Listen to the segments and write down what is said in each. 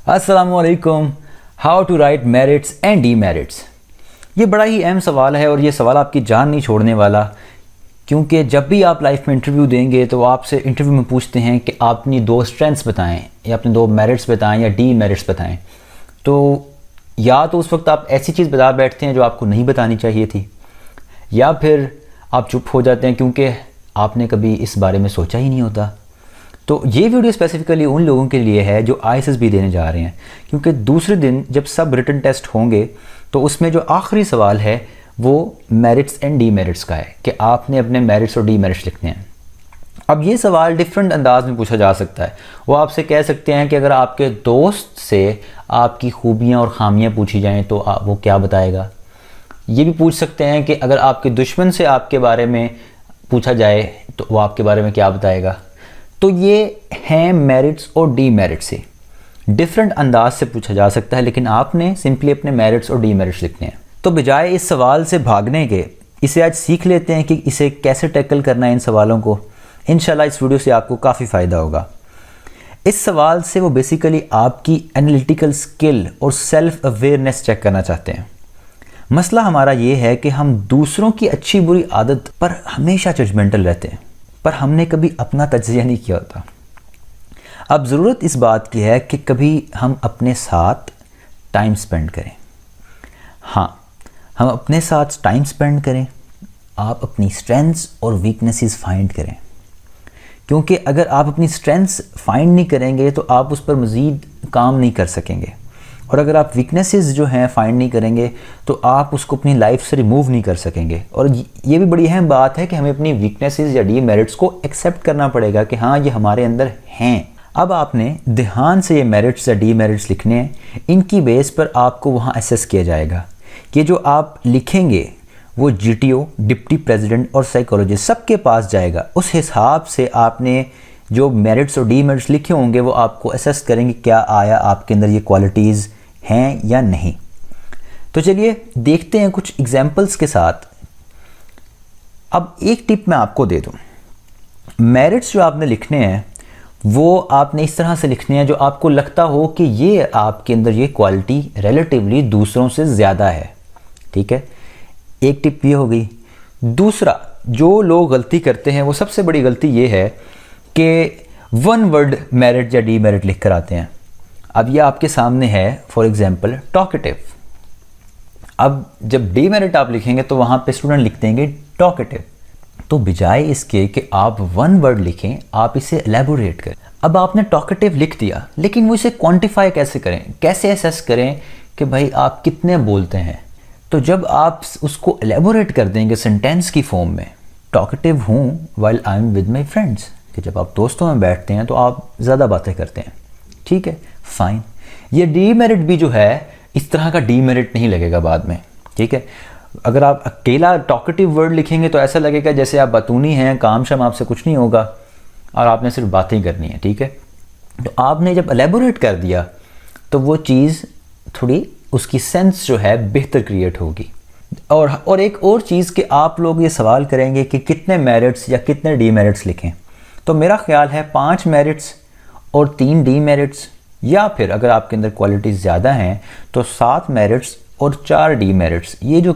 अस्सलामुअलैकुम। How to write merits and demerits. ये बड़ा ही अहम सवाल है और ये सवाल आपकी जान नहीं छोड़ने वाला, क्योंकि जब भी आप लाइफ में इंटरव्यू देंगे तो आपसे इंटरव्यू में पूछते हैं कि आप अपनी 2 स्ट्रेंथ्स बताएं या अपने 2 मेरिट्स बताएं या डीमेरिट्स बताएं। तो या तो उस वक्त आप ऐसी चीज़ बता बैठते हैं जो आपको नहीं बतानी चाहिए थी, या फिर आप चुप हो जाते हैं क्योंकि आपने कभी इस बारे में सोचा ही नहीं होता। तो ये वीडियो स्पेसिफ़िकली उन लोगों के लिए है जो ISSB देने जा रहे हैं, क्योंकि दूसरे दिन जब सब रिटन टेस्ट होंगे तो उसमें जो आखिरी सवाल है वो मेरिट्स एंड डीमेरिट्स का है कि आपने अपने मेरिट्स और डीमेरिट्स लिखने हैं। अब ये सवाल डिफरेंट अंदाज में पूछा जा सकता है। वो आपसे कह सकते हैं कि अगर आपके दोस्त से आपकी खूबियाँ और ख़ामियाँ पूछी जाएँ तो वो क्या बताएगा। ये भी पूछ सकते हैं कि अगर आपके दुश्मन से आपके बारे में पूछा जाए तो वो आपके बारे में क्या बताएगा। तो ये हैं मेरिट्स और डीमेरिट्स से डिफरेंट अंदाज से पूछा जा सकता है, लेकिन आपने सिंपली अपने मेरिट्स और डीमेरिट्स लिखने हैं। तो बजाय इस सवाल से भागने के इसे आज सीख लेते हैं कि इसे कैसे टैकल करना है इन सवालों को। इंशाल्लाह इस वीडियो से आपको काफ़ी फ़ायदा होगा। इस सवाल से वो बेसिकली आपकी एनालिटिकल स्किल और सेल्फ अवेयरनेस चेक करना चाहते हैं। मसला हमारा ये है कि हम दूसरों की अच्छी बुरी आदत पर हमेशा जजमेंटल रहते हैं, पर हमने कभी अपना तज्ज़िया नहीं किया होता। अब ज़रूरत इस बात की है कि कभी हम अपने साथ टाइम स्पेंड करें। हाँ, हम अपने साथ टाइम स्पेंड करें। आप अपनी स्ट्रेंथ्स और वीकनेसेस फाइंड करें, क्योंकि अगर आप अपनी स्ट्रेंथ्स फाइंड नहीं करेंगे तो आप उस पर मज़ीद काम नहीं कर सकेंगे, और अगर आप वीकनेसेस जो हैं फाइंड नहीं करेंगे तो आप उसको अपनी लाइफ से रिमूव नहीं कर सकेंगे। और ये भी बड़ी अहम बात है कि हमें अपनी वीकनेसेस या डीमेरिट्स को एक्सेप्ट करना पड़ेगा कि हाँ, ये हमारे अंदर हैं। अब आपने ध्यान से ये मेरिट्स या डीमेरिट्स लिखने हैं। इनकी बेस पर आपको वहाँ असेस किया जाएगा कि जो आप लिखेंगे वो GTO, डिप्टी प्रेसिडेंट और साइकोलॉजिस्ट सबके पास जाएगा। उस हिसाब से आपने जो मेरिट्स और डीमेरिट्स लिखे होंगे वो आपको असेस करेंगे क्या आया आपके अंदर ये क्वालिटीज़ हैं या नहीं। तो चलिए देखते हैं कुछ एग्जाम्पल्स के साथ। अब एक टिप मैं आपको दे दूं, मेरिट्स जो आपने लिखने हैं वो आपने इस तरह से लिखने हैं जो आपको लगता हो कि ये आपके अंदर ये क्वालिटी रिलेटिवली दूसरों से ज़्यादा है। ठीक है, एक टिप ये हो गई। दूसरा, जो लोग गलती करते हैं वो सबसे बड़ी गलती ये है कि 1 वर्ड मेरिट या डीमेरिट लिख कर आते हैं। अब ये आपके सामने है, फॉर एग्जांपल टॉकेटिव। अब जब डीमेरिट आप लिखेंगे तो वहाँ पे स्टूडेंट लिख देंगे टॉकेटिव। तो बजाय इसके कि आप 1 वर्ड लिखें, आप इसे एलेबोरेट करें। अब आपने टॉकेटिव लिख दिया, लेकिन वो इसे क्वांटिफाई कैसे करें, कैसे असेस करें कि भाई आप कितने बोलते हैं। तो जब आप उसको एलेबोरेट कर देंगे सेंटेंस की फॉर्म में, टॉकेटिव हूँ while I am with my friends, कि जब आप दोस्तों में बैठते हैं तो आप ज़्यादा बातें करते हैं। ठीक है, फाइन। ये डीमेरिट भी जो है इस तरह का डीमेरिट नहीं लगेगा बाद में। ठीक है, अगर आप अकेला टॉकेटिव वर्ड लिखेंगे तो ऐसा लगेगा जैसे आप बतूनी हैं, काम शाम आपसे कुछ नहीं होगा और आपने सिर्फ बातें ही करनी है। ठीक है, तो आपने जब एलेबोरेट कर दिया तो वो चीज़ थोड़ी उसकी सेंस जो है बेहतर क्रिएट होगी। और एक और चीज़ कि आप लोग ये सवाल करेंगे कि कितने मेरिट्स या कितने डीमेरिट्स लिखें। तो मेरा ख्याल है 5 मेरिट्स और 3 डीमेरिट्स, या फिर अगर आपके अंदर क्वालिटीज़ ज़्यादा हैं तो 7 मेरिट्स और 4 डीमेरिट्स। ये जो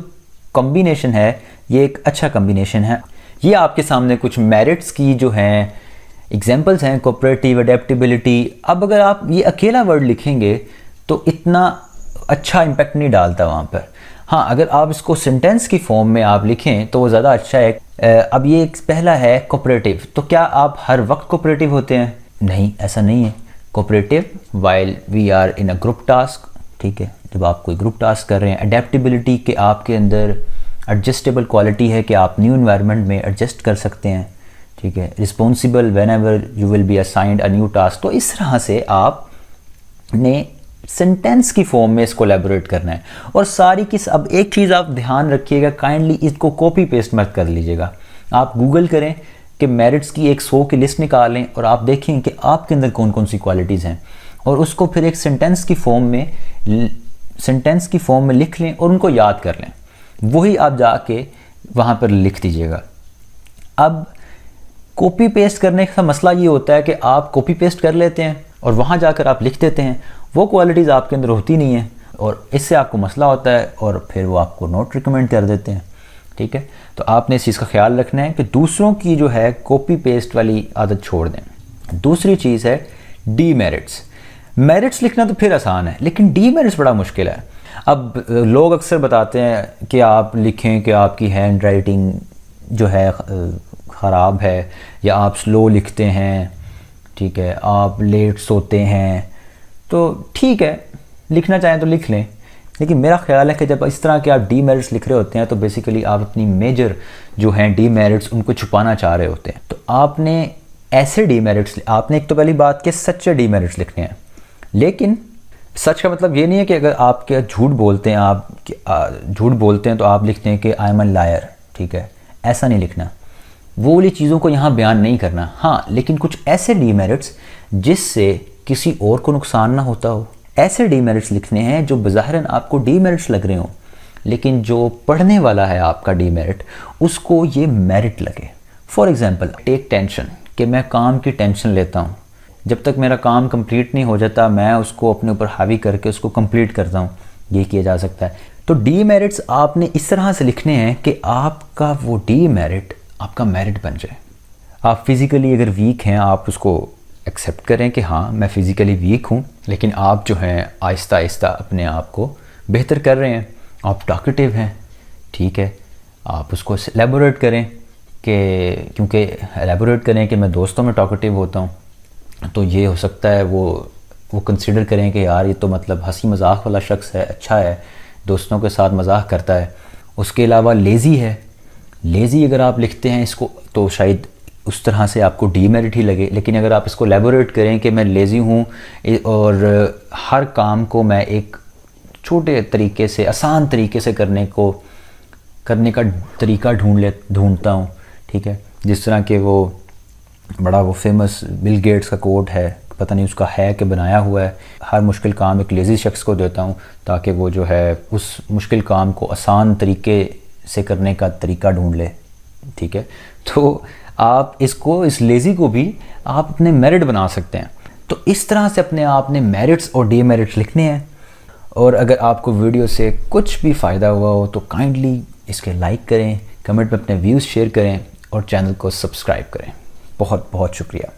कॉम्बिनेशन है ये एक अच्छा कॉम्बिनेशन है। ये आपके सामने कुछ मेरिट्स की जो हैं एग्जांपल्स हैं, कोऑपरेटिव, अडेप्टेबिलिटी। अब अगर आप ये अकेला वर्ड लिखेंगे तो इतना अच्छा इम्पैक्ट नहीं डालता वहाँ पर। हाँ, अगर आप इसको सेंटेंस की फॉर्म में आप लिखें तो वो ज़्यादा अच्छा है। अब ये एक पहला है कोऑपरेटिव। तो क्या आप हर वक्त कोऑपरेटिव होते हैं? नहीं, ऐसा नहीं है। Cooperative while we are in a group task. ठीक है, जब आप कोई ग्रुप टास्क कर रहे हैं। अडेप्टेबिलिटी के आपके अंदर एडजस्टेबल क्वालिटी है कि आप न्यू इन्वायरमेंट में एडजस्ट कर सकते हैं। ठीक है, responsible when ever you will be assigned a new task. तो इस तरह से आपने सेंटेंस की फॉर्म में इसको एलैबोरेट करना है। और सारी की अब एक चीज़ आप ध्यान रखिएगा, काइंडली इसको कॉपी पेस्ट मत कर लीजिएगा। आप गूगल करें कि मेरिट्स की एक 100 की लिस्ट निकालें और आप देखें कि आपके अंदर कौन कौन सी क्वालिटीज़ हैं, और उसको फिर एक सेंटेंस की फॉर्म में लिख लें और उनको याद कर लें। वही आप जाके वहाँ पर लिख दीजिएगा। अब कॉपी पेस्ट करने का मसला ये होता है कि आप कॉपी पेस्ट कर लेते हैं और वहाँ जाकर आप लिख देते हैं वो क्वालिटीज़ आपके अंदर होती नहीं है और इससे आपको मसला होता है और फिर वो आपको नोट रिकमेंड कर देते हैं। ठीक है, तो आपने इस चीज़ का ख्याल रखना है कि दूसरों की जो है कॉपी पेस्ट वाली आदत छोड़ दें। दूसरी चीज़ है डीमेरिट्स। मेरिट्स लिखना तो फिर आसान है, लेकिन डीमेरिट्स बड़ा मुश्किल है। अब लोग अक्सर बताते हैं कि आप लिखें कि आपकी हैंड राइटिंग जो है ख़राब है, या आप स्लो लिखते हैं, ठीक है, आप लेट सोते हैं। तो ठीक है, लिखना चाहें तो लिख लें, लेकिन मेरा ख्याल है कि जब इस तरह के आप डीमेरिट्स लिख रहे होते हैं तो बेसिकली आप अपनी मेजर जो हैं डीमेरिट्स उनको छुपाना चाह रहे होते हैं। तो आपने ऐसे डीमेरिट्स, आपने एक तो पहली बात कि सच्चे डीमेरिट्स लिखने हैं, लेकिन सच का मतलब ये नहीं है कि अगर आप क्या झूठ बोलते हैं, आप झूठ बोलते हैं तो आप लिखते हैं कि आई एम अ लायर। ठीक है, ऐसा नहीं लिखना, वो वाली चीज़ों को यहाँ बयान नहीं करना। हाँ, लेकिन कुछ ऐसे डीमेरिट्स जिससे किसी और को नुकसान ना होता हो, ऐसे डीमेरिट्स लिखने हैं जो बज़ाहिरन आपको डीमेरिट्स लग रहे हों, लेकिन जो पढ़ने वाला है आपका डीमेरिट उसको ये मेरिट लगे। फॉर एग्ज़ाम्पल, टेक टेंशन, कि मैं काम की टेंशन लेता हूँ, जब तक मेरा काम कंप्लीट नहीं हो जाता मैं उसको अपने ऊपर हावी करके उसको कंप्लीट करता हूँ, ये किया जा सकता है। तो डीमेरिट्स आपने इस तरह से लिखने हैं कि आपका वो डीमेरिट आपका मेरिट बन जाए। आप फिज़िकली अगर वीक हैं, आप उसको एक्सेप्ट करें कि हाँ मैं फ़िज़िकली वीक हूँ, लेकिन आप जो हैं आहिस्ता आहिस्ता अपने आप को बेहतर कर रहे हैं। आप टॉकेटिव हैं, ठीक है, आप उसको एलेबोरेट करें कि, क्योंकि एलेबोरेट करें कि मैं दोस्तों में टॉकेटिव होता हूँ, तो ये हो सकता है वो कंसिडर करें कि यार ये तो मतलब हंसी मजाक वाला शख्स है, अच्छा है, दोस्तों के साथ मजाक करता है। उसके अलावा लेज़ी है, लेज़ी अगर आप लिखते हैं इसको तो शायद उस तरह से आपको डीमेरिट ही लगे, लेकिन अगर आप इसको एलेबोरेट करें कि मैं लेज़ी हूँ और हर काम को मैं एक छोटे तरीके से, आसान तरीके से करने का तरीका ढूंढता हूँ, ठीक है, जिस तरह के वो फेमस बिल गेट्स का कोट है, पता नहीं उसका है कि बनाया हुआ है, हर मुश्किल काम एक लेज़ी शख्स को देता हूँ ताकि वो जो है उस मुश्किल काम को आसान तरीके से करने का तरीका ढूंढ ले। ठीक है, तो आप इसको, इस लेज़ी को भी आप अपने मेरिट बना सकते हैं। तो इस तरह से अपने आपने मेरिट्स और डीमेरिट्स लिखने हैं। और अगर आपको वीडियो से कुछ भी फ़ायदा हुआ हो तो काइंडली इसके लाइक करें, कमेंट में अपने व्यूज़ शेयर करें और चैनल को सब्सक्राइब करें। बहुत बहुत शुक्रिया।